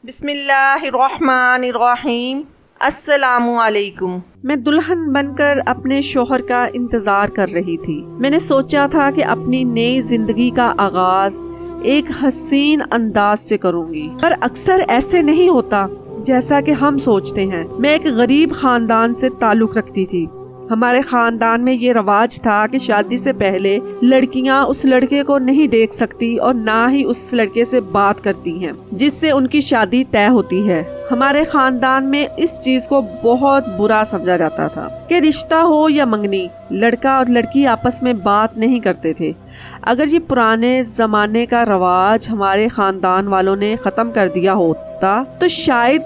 بسم اللہ الرحمن الرحیم۔ السلام علیکم۔ میں دلہن بن کر اپنے شوہر کا انتظار کر رہی تھی۔ میں نے سوچا تھا کہ اپنی نئی زندگی کا آغاز ایک حسین انداز سے کروں گی، پر اکثر ایسے نہیں ہوتا جیسا کہ ہم سوچتے ہیں۔ میں ایک غریب خاندان سے تعلق رکھتی تھی۔ ہمارے خاندان میں یہ رواج تھا کہ شادی سے پہلے لڑکیاں اس لڑکے کو نہیں دیکھ سکتی اور نہ ہی اس لڑکے سے بات کرتی ہیں جس سے ان کی شادی طے ہوتی ہے۔ ہمارے خاندان میں اس چیز کو بہت برا سمجھا جاتا تھا کہ رشتہ ہو یا منگنی، لڑکا اور لڑکی آپس میں بات نہیں کرتے تھے۔ اگر یہ پرانے زمانے کا رواج ہمارے خاندان والوں نے ختم کر دیا ہوتا تو شاید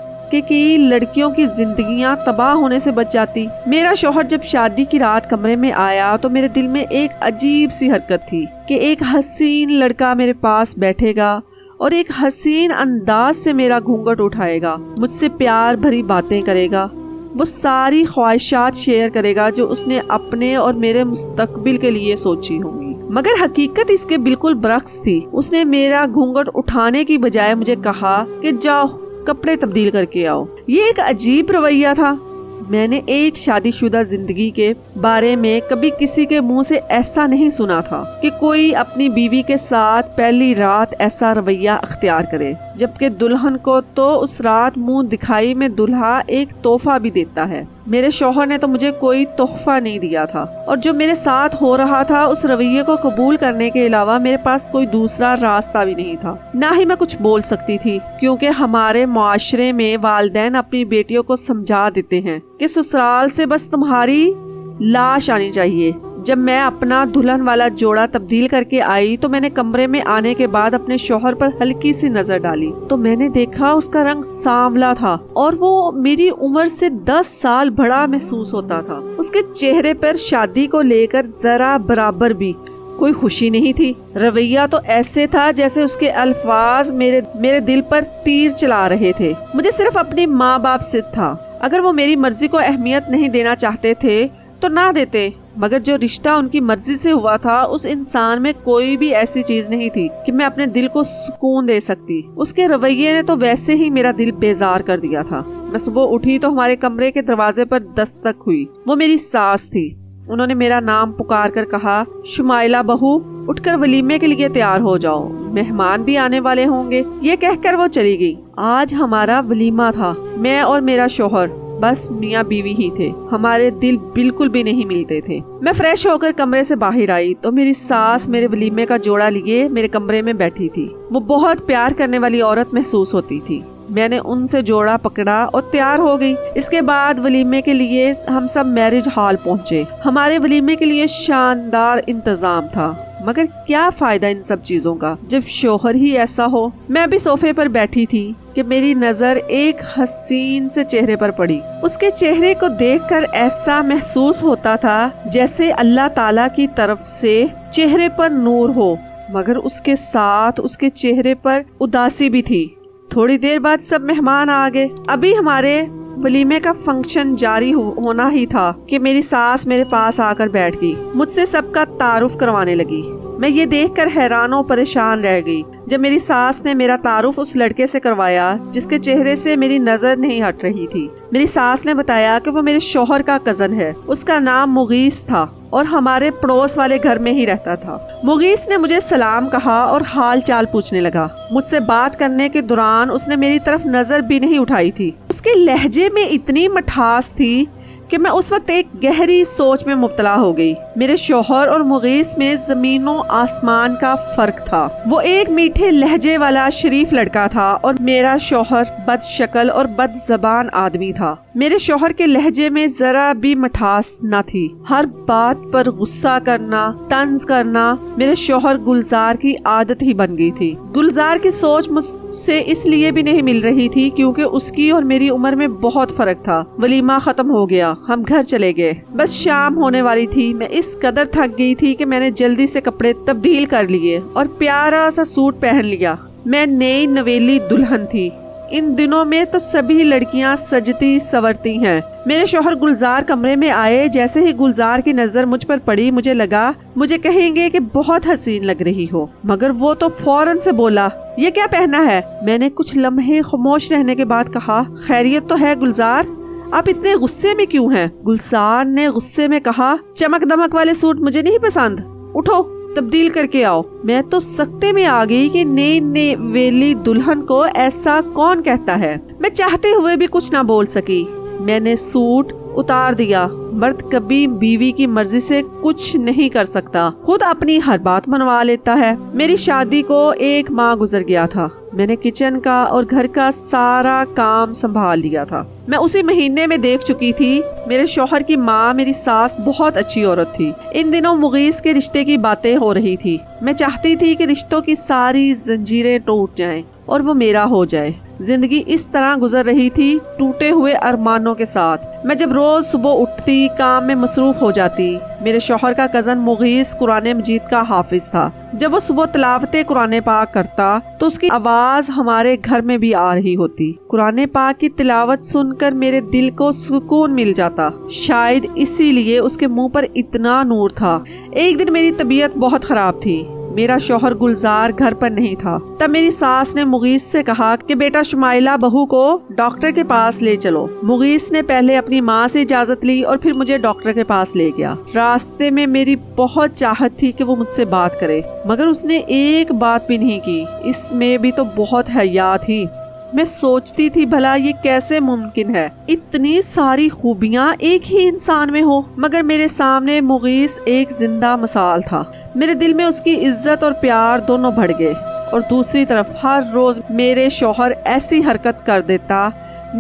کہ لڑکیوں کی زندگیاں تباہ ہونے سے بچ جاتی۔ میرا شوہر جب شادی کی رات کمرے میں آیا تو میرے دل میں ایک عجیب سی حرکت تھی کہ ایک حسین لڑکا میرے پاس بیٹھے گا اور ایک حسین انداز سے میرا گھونگھٹ اٹھائے گا، مجھ سے پیار بھری باتیں کرے گا، وہ ساری خواہشات شیئر کرے گا جو اس نے اپنے اور میرے مستقبل کے لیے سوچی ہوں گی۔ مگر حقیقت اس کے بالکل برعکس تھی۔ اس نے میرا گھونگھٹ اٹھانے کی بجائے مجھے کہا کہ جاؤ کپڑے تبدیل کر کے آؤ۔ یہ ایک عجیب رویہ تھا۔ میں نے ایک شادی شدہ زندگی کے بارے میں کبھی کسی کے منہ سے ایسا نہیں سنا تھا کہ کوئی اپنی بیوی کے ساتھ پہلی رات ایسا رویہ اختیار کرے، جبکہ دلہن کو تو اس رات منہ دکھائی میں دلہا ایک تحفہ بھی دیتا ہے۔ میرے شوہر نے تو مجھے کوئی تحفہ نہیں دیا تھا، اور جو میرے ساتھ ہو رہا تھا اس رویے کو قبول کرنے کے علاوہ میرے پاس کوئی دوسرا راستہ بھی نہیں تھا، نہ ہی میں کچھ بول سکتی تھی، کیونکہ ہمارے معاشرے میں والدین اپنی بیٹیوں کو سمجھا دیتے ہیں کہ سسرال سے بس تمہاری لاش آنی چاہیے۔ جب میں اپنا دلہن والا جوڑا تبدیل کر کے آئی تو میں نے کمرے میں آنے کے بعد اپنے شوہر پر ہلکی سی نظر ڈالی تو میں نے دیکھا اس کا رنگ سانولا تھا اور وہ میری عمر سے 10 سال بڑا محسوس ہوتا تھا۔ اس کے چہرے پر شادی کو لے کر ذرا برابر بھی کوئی خوشی نہیں تھی۔ رویہ تو ایسے تھا جیسے اس کے الفاظ میرے دل پر تیر چلا رہے تھے۔ مجھے صرف اپنی ماں باپ سے تھا۔ اگر وہ میری مرضی کو اہمیت نہیں دینا چاہتے تھے تو نہ دیتے، مگر جو رشتہ ان کی مرضی سے ہوا تھا اس انسان میں کوئی بھی ایسی چیز نہیں تھی کہ میں اپنے دل کو سکون دے سکتی۔ اس کے رویے نے تو ویسے ہی میرا دل بیزار کر دیا تھا۔ میں صبح اٹھی تو ہمارے کمرے کے دروازے پر دستک ہوئی۔ وہ میری ساس تھی۔ انہوں نے میرا نام پکار کر کہا، شمائلہ بہو، اٹھ کر ولیمے کے لیے تیار ہو جاؤ، مہمان بھی آنے والے ہوں گے۔ یہ کہہ کر وہ چلی گئی۔ آج ہمارا ولیمہ تھا۔ میں اور میرا شوہر بس میاں بیوی ہی تھے۔ ہمارے دل بالکل بھی نہیں ملتے تھے۔ میں فریش ہو کر کمرے سے باہر آئی تو میری ساس میرے ولیمے کا جوڑا لیے میرے کمرے میں بیٹھی تھی۔ وہ بہت پیار کرنے والی عورت محسوس ہوتی تھی۔ میں نے ان سے جوڑا پکڑا اور تیار ہو گئی۔ اس کے بعد ولیمے کے لیے ہم سب میرج ہال پہنچے۔ ہمارے ولیمے کے لیے شاندار انتظام تھا، مگر کیا فائدہ ان سب چیزوں کا جب شوہر ہی ایسا ہو۔ میں بھی صوفے پر بیٹھی تھی کہ میری نظر ایک حسین سے چہرے پر پڑی۔ اس کے چہرے کو دیکھ کر ایسا محسوس ہوتا تھا جیسے اللہ تعالیٰ کی طرف سے چہرے پر نور ہو، مگر اس کے ساتھ اس کے چہرے پر اداسی بھی تھی۔ تھوڑی دیر بعد سب مہمان آ گئے۔ ابھی ہمارے ولیمے کا فنکشن جاری ہونا ہی تھا کہ میری ساس میرے پاس آ کر بیٹھ گئی، مجھ سے سب کا تعارف کروانے لگی۔ میں یہ دیکھ کر حیران و پریشان رہ گئی جب میری ساس نے میرا تعارف اس لڑکے سے کروایا جس کے چہرے سے میری نظر نہیں ہٹ رہی تھی۔ میری ساس نے بتایا کہ وہ میرے شوہر کا کزن ہے۔ اس کا نام مغیث تھا اور ہمارے پڑوس والے گھر میں ہی رہتا تھا۔ مغیث نے مجھے سلام کہا اور حال چال پوچھنے لگا۔ مجھ سے بات کرنے کے دوران اس نے میری طرف نظر بھی نہیں اٹھائی تھی۔ اس کے لہجے میں اتنی مٹھاس تھی کہ میں اس وقت ایک گہری سوچ میں مبتلا ہو گئی۔ میرے شوہر اور مغیث میں زمین و آسمان کا فرق تھا۔ وہ ایک میٹھے لہجے والا شریف لڑکا تھا اور میرا شوہر بد شکل اور بد زبان آدمی تھا۔ میرے شوہر کے لہجے میں ذرا بھی مٹھاس نہ تھی۔ ہر بات پر غصہ کرنا، طنز کرنا میرے شوہر گلزار کی عادت ہی بن گئی تھی۔ گلزار کی سوچ مجھ سے اس لیے بھی نہیں مل رہی تھی کیونکہ اس کی اور میری عمر میں بہت فرق تھا۔ ولیمہ ختم ہو گیا، ہم گھر چلے گئے۔ بس شام ہونے والی تھی۔ میں اس قدر تھک گئی تھی کہ میں نے جلدی سے کپڑے تبدیل کر لیے اور پیارا سا سوٹ پہن لیا۔ میں نئی نویلی دلہن تھی۔ ان دنوں میں تو سبھی لڑکیاں سجتی سورتی ہیں۔ میرے شوہر گلزار کمرے میں آئے۔ جیسے ہی گلزار کی نظر مجھ پر پڑی مجھے لگا مجھے کہیں گے کہ بہت حسین لگ رہی ہو، مگر وہ تو فوراً سے بولا، یہ کیا پہنا ہے؟ میں نے کچھ لمحے خاموش رہنے کے بعد کہا، خیریت تو ہے گلزار؟ آپ اتنے غصے میں کیوں ہیں؟ گلزار نے غصے میں کہا، چمک دمک والے سوٹ مجھے نہیں پسند، اٹھو تبدیل کر کے آؤ۔ میں تو سکتے میں آ گئی کہ نئی ویلی دلہن کو ایسا کون کہتا ہے۔ میں چاہتے ہوئے بھی کچھ نہ بول سکی۔ میں نے سوٹ اتار دیا۔ مرد کبھی بیوی کی مرضی سے کچھ نہیں کر سکتا، خود اپنی ہر بات منوا لیتا ہے۔ میری شادی کو 1 ماہ گزر گیا تھا۔ میں نے کچن کا اور گھر کا سارا کام سنبھال لیا تھا۔ میں اسی مہینے میں دیکھ چکی تھی میرے شوہر کی ماں میری ساس بہت اچھی عورت تھی۔ ان دنوں مغیث کے رشتے کی باتیں ہو رہی تھی۔ میں چاہتی تھی کہ رشتوں کی ساری زنجیریں ٹوٹ جائیں اور وہ میرا ہو جائے۔ زندگی اس طرح گزر رہی تھی، ٹوٹے ہوئے ارمانوں کے ساتھ۔ میں جب روز صبح اٹھتی کام میں مصروف ہو جاتی۔ میرے شوہر کا کزن مغیث قرآن مجید کا حافظ تھا۔ جب وہ صبح تلاوت قرآن پاک کرتا تو اس کی آواز ہمارے گھر میں بھی آ رہی ہوتی۔ قرآن پاک کی تلاوت سن کر میرے دل کو سکون مل جاتا، شاید اسی لیے اس کے منہ پر اتنا نور تھا۔ ایک دن میری طبیعت بہت خراب تھی۔ میرا شوہر گلزار گھر پر نہیں تھا۔ تب میری ساس نے مغیث سے کہا کہ بیٹا شمائلہ بہو کو ڈاکٹر کے پاس لے چلو۔ مغیث نے پہلے اپنی ماں سے اجازت لی اور پھر مجھے ڈاکٹر کے پاس لے گیا۔ راستے میں میری بہت چاہت تھی کہ وہ مجھ سے بات کرے، مگر اس نے ایک بات بھی نہیں کی۔ اس میں بھی تو بہت حیا تھی۔ میں سوچتی تھی بھلا یہ کیسے ممکن ہے، اتنی ساری خوبیاں ایک ہی انسان میں ہو، مگر میرے سامنے مغیث ایک زندہ مثال تھا۔ میرے دل میں اس کی عزت اور پیار دونوں بڑھ گئے، اور دوسری طرف ہر روز میرے شوہر ایسی حرکت کر دیتا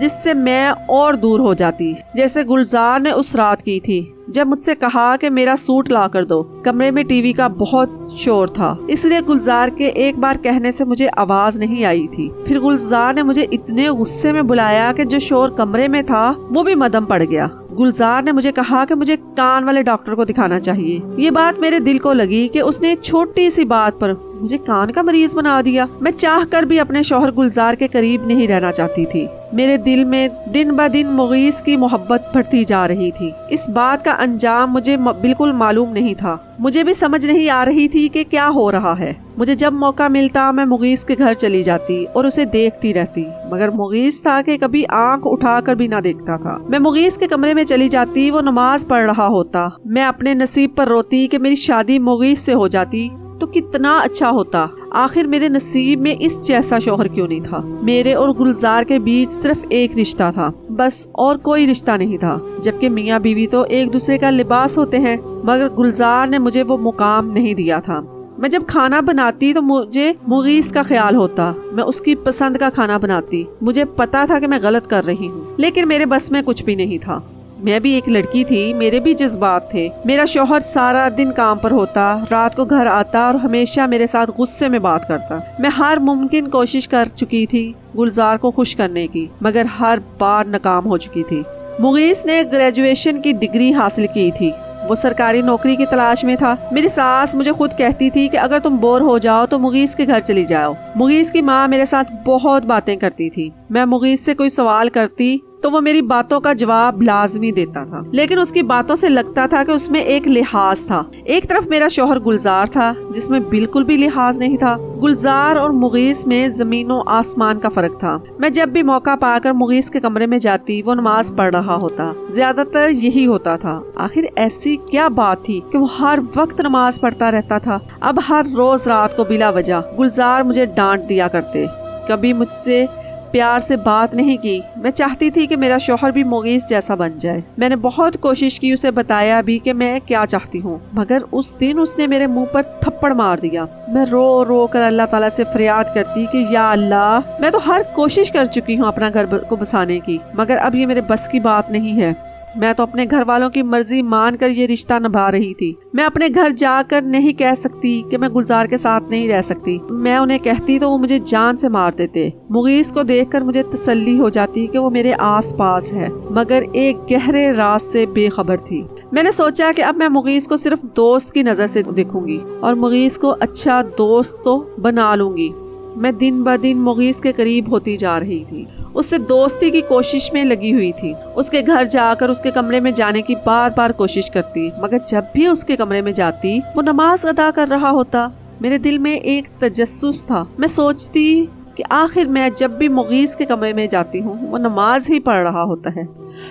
جس سے میں اور دور ہو جاتی، جیسے گلزار نے اس رات کی تھی جب مجھ سے کہا کہ میرا سوٹ لا کر دو۔ کمرے میں ٹی وی کا بہت شور تھا، اس لیے گلزار کے ایک بار کہنے سے مجھے آواز نہیں آئی تھی۔ پھر گلزار نے مجھے اتنے غصے میں بلایا کہ جو شور کمرے میں تھا وہ بھی مدھم پڑ گیا۔ گلزار نے مجھے کہا کہ مجھے کان والے ڈاکٹر کو دکھانا چاہیے۔ یہ بات میرے دل کو لگی کہ اس نے چھوٹی سی بات پر مجھے کان کا مریض بنا دیا۔ میں چاہ کر بھی اپنے شوہر گلزار کے قریب نہیں رہنا چاہتی تھی۔ میرے دل میں دن بہ دن مغیث کی محبت بڑھتی جا رہی تھی۔ اس بات کا انجام مجھے بالکل معلوم نہیں تھا۔ مجھے بھی سمجھ نہیں آ رہی تھی کہ کیا ہو رہا ہے۔ مجھے جب موقع ملتا میں مغیث کے گھر چلی جاتی اور اسے دیکھتی رہتی، مگر مغیث تھا کہ کبھی آنکھ اٹھا کر بھی نہ دیکھتا تھا۔ میں مغیث کے کمرے میں چلی جاتی، وہ نماز پڑھ رہا ہوتا۔ میں اپنے نصیب پر روتی کہ میری شادی مغیث سے ہو جاتی تو کتنا اچھا ہوتا۔ آخر میرے نصیب میں اس جیسا شوہر کیوں نہیں تھا؟ میرے اور گلزار کے بیچ صرف ایک رشتہ تھا، بس، اور کوئی رشتہ نہیں تھا۔ جبکہ میاں بیوی تو ایک دوسرے کا لباس ہوتے ہیں، مگر گلزار نے مجھے وہ مقام نہیں دیا تھا۔ میں جب کھانا بناتی تو مجھے مغیث کا خیال ہوتا، میں اس کی پسند کا کھانا بناتی۔ مجھے پتا تھا کہ میں غلط کر رہی ہوں، لیکن میرے بس میں کچھ بھی نہیں تھا۔ میں بھی ایک لڑکی تھی، میرے بھی جذبات تھے۔ میرا شوہر سارا دن کام پر ہوتا، رات کو گھر آتا اور ہمیشہ میرے ساتھ غصے میں بات کرتا۔ میں ہر ممکن کوشش کر چکی تھی گلزار کو خوش کرنے کی، مگر ہر بار ناکام ہو چکی تھی۔ مغیث نے گریجویشن کی ڈگری حاصل کی تھی، وہ سرکاری نوکری کی تلاش میں تھا۔ میری ساس مجھے خود کہتی تھی کہ اگر تم بور ہو جاؤ تو مغیث کے گھر چلی جاؤ۔ مغیث کی ماں میرے ساتھ بہت باتیں کرتی تھی۔ میں مغیث سے کوئی سوال کرتی تو وہ میری باتوں کا جواب لازمی دیتا تھا، لیکن اس کی باتوں سے لگتا تھا کہ اس میں ایک لحاظ تھا۔ ایک طرف میرا شوہر گلزار تھا جس میں بالکل بھی لحاظ نہیں تھا۔ گلزار اور مغیث میں زمین و آسمان کا فرق تھا۔ میں جب بھی موقع پا کر مغیث کے کمرے میں جاتی، وہ نماز پڑھ رہا ہوتا۔ زیادہ تر یہی ہوتا تھا۔ آخر ایسی کیا بات تھی کہ وہ ہر وقت نماز پڑھتا رہتا تھا؟ اب ہر روز رات کو بلا وجہ گلزار مجھے ڈانٹ دیا کرتے، کبھی مجھ سے پیار سے بات نہیں کی۔ میں چاہتی تھی کہ میرا شوہر بھی مغیث جیسا بن جائے۔ میں نے بہت کوشش کی اسے بتایا بھی کہ میں کیا چاہتی ہوں، مگر اس دن اس نے میرے منہ پر تھپڑ مار دیا۔ میں رو رو کر اللہ تعالیٰ سے فریاد کرتی کہ یا اللہ، میں تو ہر کوشش کر چکی ہوں اپنا گھر کو بسانے کی، مگر اب یہ میرے بس کی بات نہیں ہے۔ میں تو اپنے گھر والوں کی مرضی مان کر یہ رشتہ نبھا رہی تھی۔ میں اپنے گھر جا کر نہیں کہہ سکتی کہ میں گلزار کے ساتھ نہیں رہ سکتی۔ میں انہیں کہتی تو وہ مجھے جان سے مار دیتے۔ مغیث کو دیکھ کر مجھے تسلی ہو جاتی کہ وہ میرے آس پاس ہے، مگر ایک گہرے راز سے بے خبر تھی۔ میں نے سوچا کہ اب میں مغیث کو صرف دوست کی نظر سے دیکھوں گی اور مغیث کو اچھا دوست تو بنا لوں گی۔ میں دن بہ دن مغیث کے قریب ہوتی جا رہی تھی، اس سے دوستی کی کوشش میں لگی ہوئی تھی۔ اس کے گھر جا کر اس کے کمرے میں جانے کی بار بار کوشش کرتی، مگر جب بھی اس کے کمرے میں جاتی وہ نماز ادا کر رہا ہوتا۔ میرے دل میں ایک تجسس تھا. میں سوچتی کہ آخر میں جب بھی مغیث کے کمرے میں جاتی ہوں وہ نماز ہی پڑھ رہا ہوتا ہے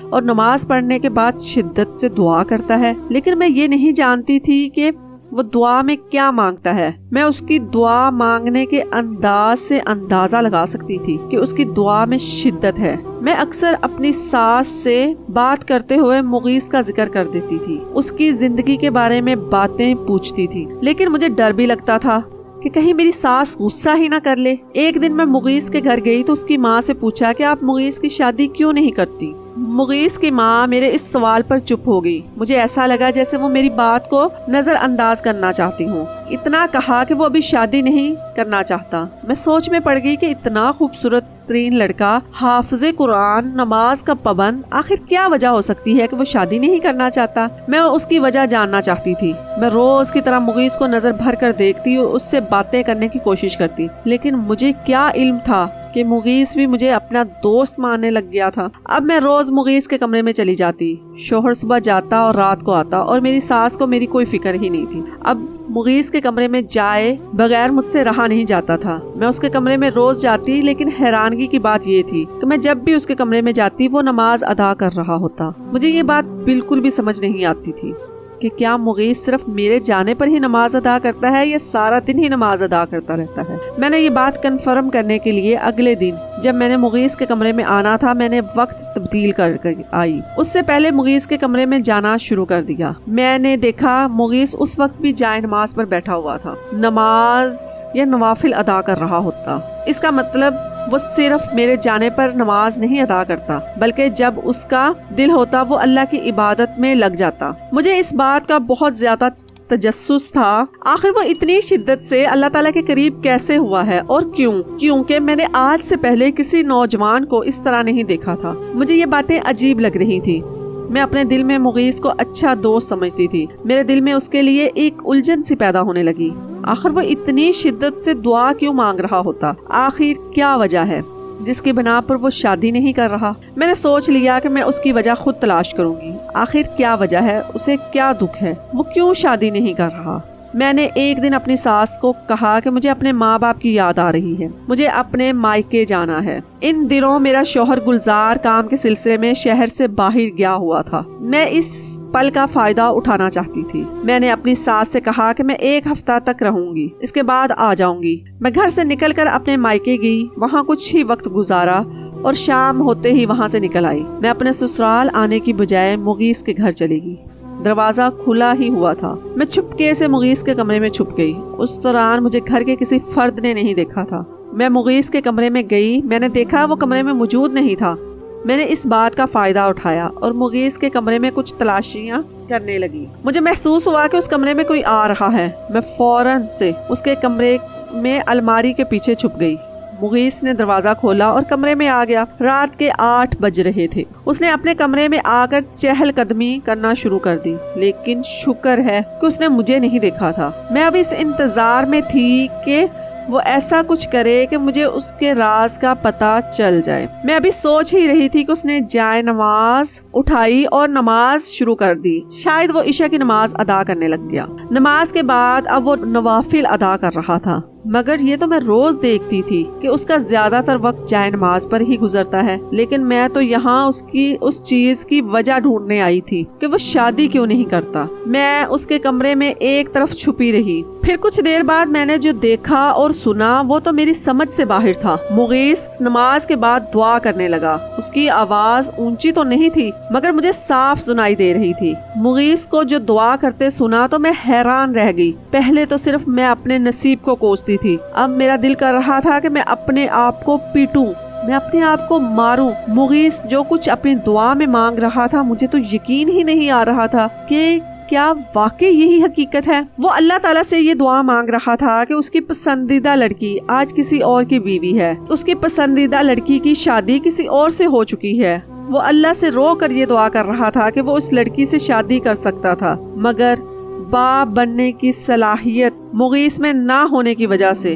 اور نماز پڑھنے کے بعد شدت سے دعا کرتا ہے، لیکن میں یہ نہیں جانتی تھی کہ وہ دعا میں کیا مانگتا ہے. میں اس کی دعا مانگنے کے انداز سے اندازہ لگا سکتی تھی کہ اس کی دعا میں شدت ہے. میں اکثر اپنی ساس سے بات کرتے ہوئے مغیث کا ذکر کر دیتی تھی، اس کی زندگی کے بارے میں باتیں پوچھتی تھی، لیکن مجھے ڈر بھی لگتا تھا کہ کہیں میری ساس غصہ ہی نہ کر لے. ایک دن میں مغیث کے گھر گئی تو اس کی ماں سے پوچھا کہ آپ مغیث کی شادی کیوں نہیں کرتی. مغیث کی ماں میرے اس سوال پر چپ ہو گئی. مجھے ایسا لگا جیسے وہ میری بات کو نظر انداز کرنا چاہتی ہوں. اتنا کہا کہ وہ ابھی شادی نہیں کرنا چاہتا. میں سوچ میں پڑ گئی کہ اتنا خوبصورت ترین لڑکا، حافظ قرآن، نماز کا پابند، آخر کیا وجہ ہو سکتی ہے کہ وہ شادی نہیں کرنا چاہتا. میں اس کی وجہ جاننا چاہتی تھی. میں روز کی طرح مغیث کو نظر بھر کر دیکھتی اور اس سے باتیں کرنے کی کوشش کرتی، لیکن مجھے کیا علم تھا کہ مغیث بھی مجھے اپنا دوست ماننے لگ گیا تھا. اب میں روز مغیث کے کمرے میں چلی جاتی. شوہر صبح جاتا اور رات کو آتا اور میری ساس کو میری کوئی فکر ہی نہیں تھی. اب مغیث کے کمرے میں جائے بغیر مجھ سے رہا نہیں جاتا تھا. میں اس کے کمرے میں روز جاتی، لیکن حیرانگی کی بات یہ تھی کہ میں جب بھی اس کے کمرے میں جاتی وہ نماز ادا کر رہا ہوتا. مجھے یہ بات بالکل بھی سمجھ نہیں آتی تھی کہ کیا مغیث صرف میرے جانے پر ہی نماز ادا کرتا ہے یا سارا دن ہی نماز ادا کرتا رہتا ہے. میں نے یہ بات کنفرم کرنے کے لیے اگلے دن جب میں نے مغیث کے کمرے میں آنا تھا میں نے وقت تبدیل کر آئی. اس سے پہلے مغیث کے کمرے میں جانا شروع کر دیا. میں نے دیکھا مغیث اس وقت بھی جائے نماز پر بیٹھا ہوا تھا، نماز یا نوافل ادا کر رہا ہوتا. اس کا مطلب وہ صرف میرے جانے پر نماز نہیں ادا کرتا، بلکہ جب اس کا دل ہوتا وہ اللہ کی عبادت میں لگ جاتا. مجھے اس بات کا بہت زیادہ تجسس تھا، آخر وہ اتنی شدت سے اللہ تعالیٰ کے قریب کیسے ہوا ہے اور کیوں؟ کیونکہ میں نے آج سے پہلے کسی نوجوان کو اس طرح نہیں دیکھا تھا. مجھے یہ باتیں عجیب لگ رہی تھی. میں اپنے دل میں مغیث کو اچھا دوست سمجھتی تھی. میرے دل میں اس کے لیے ایک الجھن سی پیدا ہونے لگی. آخر وہ اتنی شدت سے دعا کیوں مانگ رہا ہوتا؟ آخر کیا وجہ ہے جس کی بنا پر وہ شادی نہیں کر رہا؟ میں نے سوچ لیا کہ میں اس کی وجہ خود تلاش کروں گی. آخر کیا وجہ ہے؟ اسے کیا دکھ ہے؟ وہ کیوں شادی نہیں کر رہا؟ میں نے ایک دن اپنی ساس کو کہا کہ مجھے اپنے ماں باپ کی یاد آ رہی ہے، مجھے اپنے مائکے جانا ہے. ان دنوں میرا شوہر گلزار کام کے سلسلے میں شہر سے باہر گیا ہوا تھا. میں اس پل کا فائدہ اٹھانا چاہتی تھی. میں نے اپنی ساس سے کہا کہ میں 1 ہفتہ تک رہوں گی، اس کے بعد آ جاؤں گی. میں گھر سے نکل کر اپنے مائکے گئی، وہاں کچھ ہی وقت گزارا اور شام ہوتے ہی وہاں سے نکل آئی. میں اپنے سسرال آنے کی بجائے مغیث کے گھر چلی گئی. دروازہ کھلا ہی ہوا تھا. میں چپکے سے مغیث کے کمرے میں چھپ گئی. اس دوران مجھے گھر کے کسی فرد نے نہیں دیکھا تھا. میں مغیث کے کمرے میں گئی. میں نے دیکھا وہ کمرے میں موجود نہیں تھا. میں نے اس بات کا فائدہ اٹھایا اور مغیث کے کمرے میں کچھ تلاشیاں کرنے لگی. مجھے محسوس ہوا کہ اس کمرے میں کوئی آ رہا ہے. میں فوراً سے اس کے کمرے میں الماری کے پیچھے چھپ گئی. مغیث نے دروازہ کھولا اور کمرے میں آ گیا. رات کے 8 بج رہے تھے. اس نے اپنے کمرے میں آ کر چہل قدمی کرنا شروع کر دی، لیکن شکر ہے کہ اس نے مجھے نہیں دیکھا تھا. میں اب اس انتظار میں تھی کہ وہ ایسا کچھ کرے کہ مجھے اس کے راز کا پتہ چل جائے. میں ابھی سوچ ہی رہی تھی کہ اس نے جائے نماز اٹھائی اور نماز شروع کر دی. شاید وہ عشاء کی نماز ادا کرنے لگ گیا. نماز کے بعد اب وہ نوافل ادا کر رہا تھا. مگر یہ تو میں روز دیکھتی تھی کہ اس کا زیادہ تر وقت جائے نماز پر ہی گزرتا ہے. لیکن میں تو یہاں اس چیز کی وجہ ڈھونڈنے آئی تھی کہ وہ شادی کیوں نہیں کرتا. میں اس کے کمرے میں ایک طرف چھپی رہی. پھر کچھ دیر بعد میں نے جو دیکھا اور سنا وہ تو میری سمجھ سے باہر تھا. مغیث نماز کے بعد دعا کرنے لگا. اس کی آواز اونچی تو نہیں تھی مگر مجھے صاف سنائی دے رہی تھی. مغیث کو جو دعا کرتے سنا تو میں حیران رہ گئی. پہلے تو صرف میں اپنے نصیب کو کوستی تھی. اب میرا دل کر رہا تھا کہ میں اپنے آپ کو پیٹوں، میں اپنے آپ کو ماروں. مغیث جو کچھ اپنی دعا میں مانگ رہا تھا مجھے تو یقین ہی نہیں آ رہا تھا کہ کیا واقعی یہی حقیقت ہے. وہ اللہ تعالیٰ سے یہ دعا مانگ رہا تھا کہ اس کی پسندیدہ لڑکی آج کسی اور کی بیوی ہے. اس کی پسندیدہ لڑکی کی شادی کسی اور سے ہو چکی ہے. وہ اللہ سے رو کر یہ دعا کر رہا تھا کہ وہ اس لڑکی سے شادی کر سکتا تھا، مگر باپ بننے کی صلاحیت مغیث میں نہ ہونے کی وجہ سے